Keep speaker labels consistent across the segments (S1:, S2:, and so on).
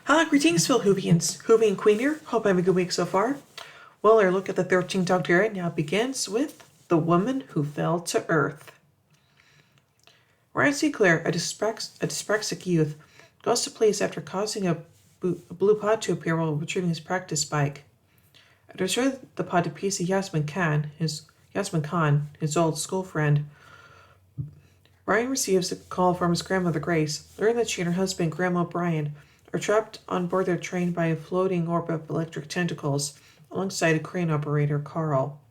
S1: Hello, greetings, Phil Hoovians. Hoovie and Queen here. Hope I'm having a good week so far. Well, our look at the 13th Doctor right now begins with The Woman Who Fell to Earth. Ryan C. Clare, a dyspraxic youth, goes to police after causing a blue pod to appear while retrieving his practice bike. After showing the pod to PC Yasmin Khan, his old school friend, Ryan receives a call from his grandmother Grace, learning that she and her husband Grandma Brian are trapped on board their train by a floating orb of electric tentacles alongside a crane operator, Carl.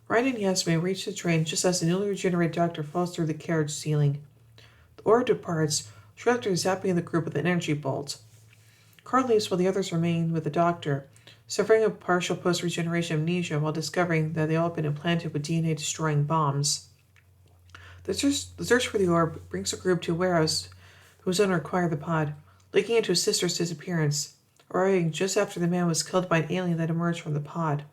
S1: Ryan and Yasmin reach the train just as the newly regenerated doctor falls through the carriage ceiling. The orb departs, shortly after zapping the group with an energy bolt. Carl leaves while the others remain with the doctor, suffering a partial post-regeneration amnesia while discovering that they all have been implanted with DNA-destroying bombs. The search for the orb brings the group to a warehouse whose owner acquired the pod, linking into his sister's disappearance, arriving just after the man was killed by an alien that emerged from the pod.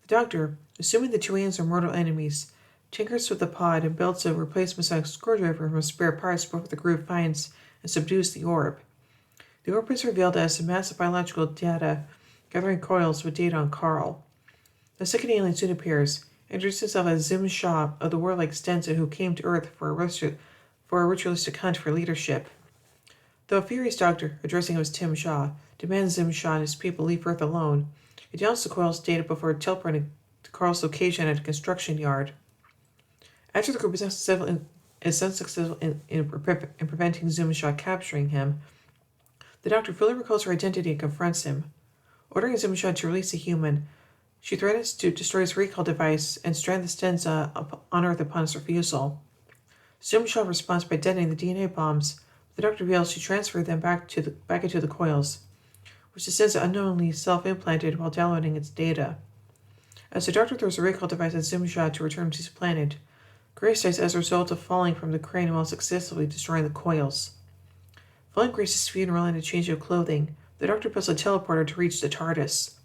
S1: The doctor, assuming the two aliens are mortal enemies, tinkers with the pod and builds a replacement sonic screwdriver from spare parts before the group finds and subdues the orb. The orb is revealed as a massive biological data gathering coils with data on Carl. The second alien soon appears, introduces himself as Zim Shaw of the warlike Stenza who came to Earth for a ritualistic hunt for leadership. Though a furious doctor, addressing him as Tim Shaw, demands Zim Shaw and his people leave Earth alone, he downs the coil's data before teleporting to Carl's location at a construction yard. After the group is unsuccessful in preventing Zim Shaw capturing him, the doctor fully recalls her identity and confronts him. Ordering Zim Shaw to release the human, she threatens to destroy his recall device and strand the Stenza on Earth upon his refusal. Zim Shaw responds by detonating the DNA bombs. The doctor reveals she transferred them back into the coils, which the Stenza unknowingly self-implanted while downloading its data. As the doctor throws a recall device at Zim Shaw to return to his planet, Grace dies as a result of falling from the crane while successfully destroying the coils. Following Grace's funeral and a change of clothing, the doctor builds a teleporter to reach the TARDIS.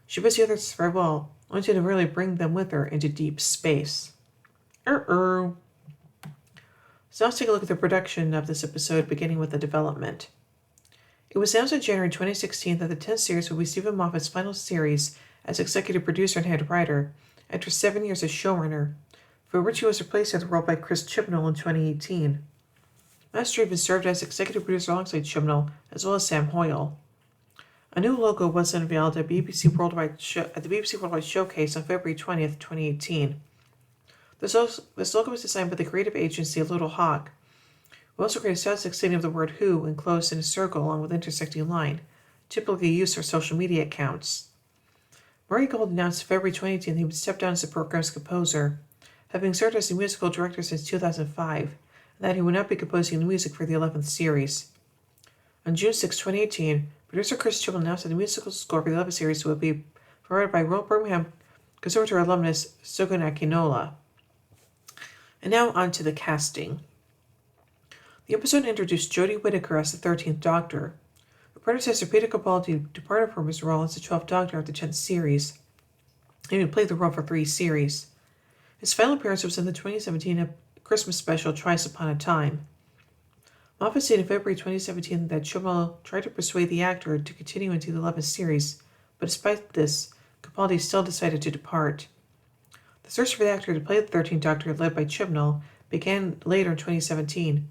S1: She bids the others farewell, only to really bring them with her into deep space. So let's take a look at the production of this episode, beginning with the development. It was announced in January 2016 that the 10th series would be Stephen Moffat's final series as executive producer and head writer, after 7 years as showrunner, for which he was replaced in the role by Chris Chibnall in 2018. Master even served as executive producer alongside Chibnall, as well as Sam Hoyle. A new logo was unveiled at the BBC Worldwide Showcase on February 20th, 2018. This logo was designed by the creative agency Little Hawk, who also created a static sign of the word "Who" enclosed in a circle along with an intersecting line, typically used for social media accounts. Murray Gold announced in February 2018 that he would step down as the program's composer, having served as the musical director since 2005, and that he would not be composing the music for the 11th series. On June 6, 2018, producer Chris Chibnall announced that the musical score for the 11th series would be provided by Royal Birmingham Conservatoire alumnus Sogun Akinola. And now on to the casting. The episode introduced Jodie Whittaker as the 13th Doctor. Her predecessor Peter Capaldi departed from his role as the 12th Doctor of the 10th series, and he played the role for 3 series. His final appearance was in the 2017 Christmas special Twice Upon a Time. Moffat said in February 2017 that Chibnall tried to persuade the actor to continue into the 11th series, but despite this, Capaldi still decided to depart. The search for the actor to play the 13th Doctor, led by Chibnall, began later in 2017,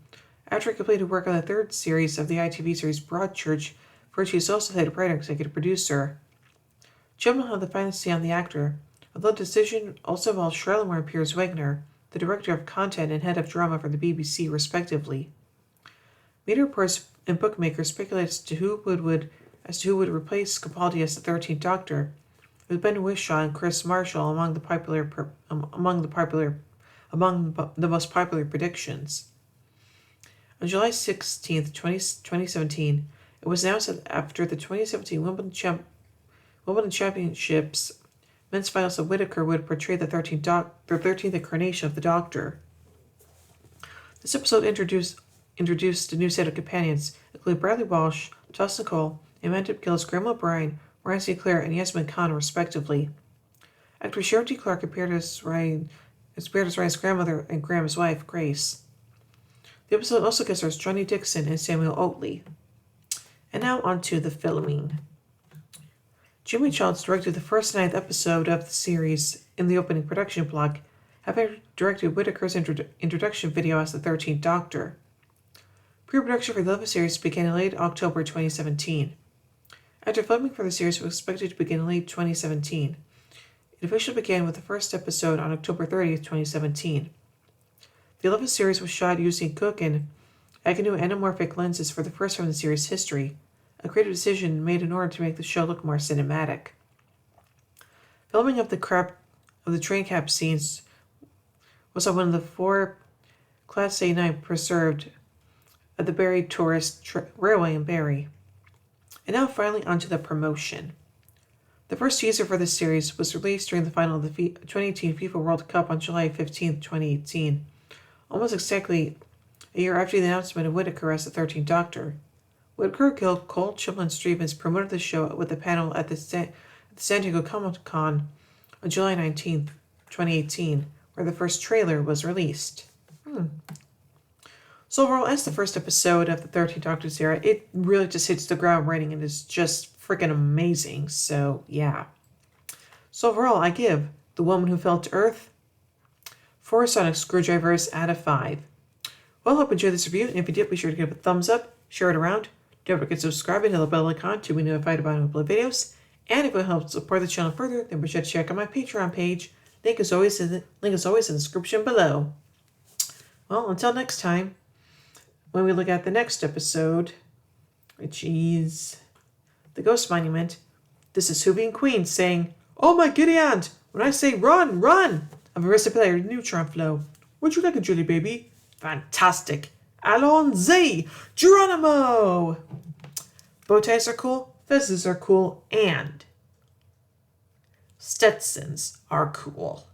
S1: after he completed work on the 3rd series of the ITV series Broadchurch, for which he is also head writer and executive producer. Chibnall had the final say on the actor, although the decision also involved Charlotte and Piers Wagner, the director of content and head of drama for the BBC, respectively. Media reports and bookmakers speculate as to who would replace Capaldi as the 13th Doctor, with Ben Whishaw and Chris Marshall among the most popular predictions. On July 16, 2017, it was announced that after the 2017 Wimbledon Championships men's finals, that Whittaker would portray the 13th incarnation of the Doctor. This episode introduced a new set of companions, including Bradley Walsh, Joss Nicole, Amanda Gill's Grandma Bryan, Ryan C. Clare, and Yasmin Khan, respectively. Actor Sharon T. Clarke appeared as Ryan's grandmother and Graham's wife, Grace. The episode also guest stars Johnny Dixon and Samuel Oatley. And now on to the filming. Jimmy Childs directed the first 9th episode of the series in the opening production block, having directed Whittaker's introduction video as the 13th Doctor. Pre-production for the 11th series began in late October 2017. After filming for the series was expected to begin in late 2017. It officially began with the first episode on October 30th, 2017. The 11th series was shot using Cooke and Agnew anamorphic lenses for the first time in the series' history, a creative decision made in order to make the show look more cinematic. Filming of the train cab scenes was on one of the 4 Class A9 preserved at the Barrie Tourist Railway in Barrie. And now finally onto the promotion. The first teaser for this series was released during the final of the 2018 FIFA World Cup on July 15, 2018, almost exactly a year after the announcement of Whittaker as the 13th Doctor. Whittaker, Gill, Cole, Chibnall, and Stevens promoted the show with a panel at the San Diego Comic-Con on July 19, 2018, where the first trailer was released. So overall, as the first episode of the 13th Doctor's era, it really just hits the ground running and is just freaking amazing. So, yeah. So overall, I give The Woman Who Fell to Earth 4 sonic screwdrivers out of 5. Well, I hope you enjoyed this review, and if you did, be sure to give it a thumbs up, share it around, don't forget to subscribe and hit the bell icon to be notified about new upload videos. And if it helps support the channel further, then be sure to check out my Patreon page. Link is always in the description below. Well, until next time, when we look at the next episode, which is The Ghost Monument, this is Hoovy and Queen saying, "Oh my giddy aunt, when I say run, run! I'm Arista Player Neutron Flow. Would you like a jelly baby? Fantastic! Allons-y! Geronimo!" Bow ties are cool, fezzes are cool, and Stetsons are cool.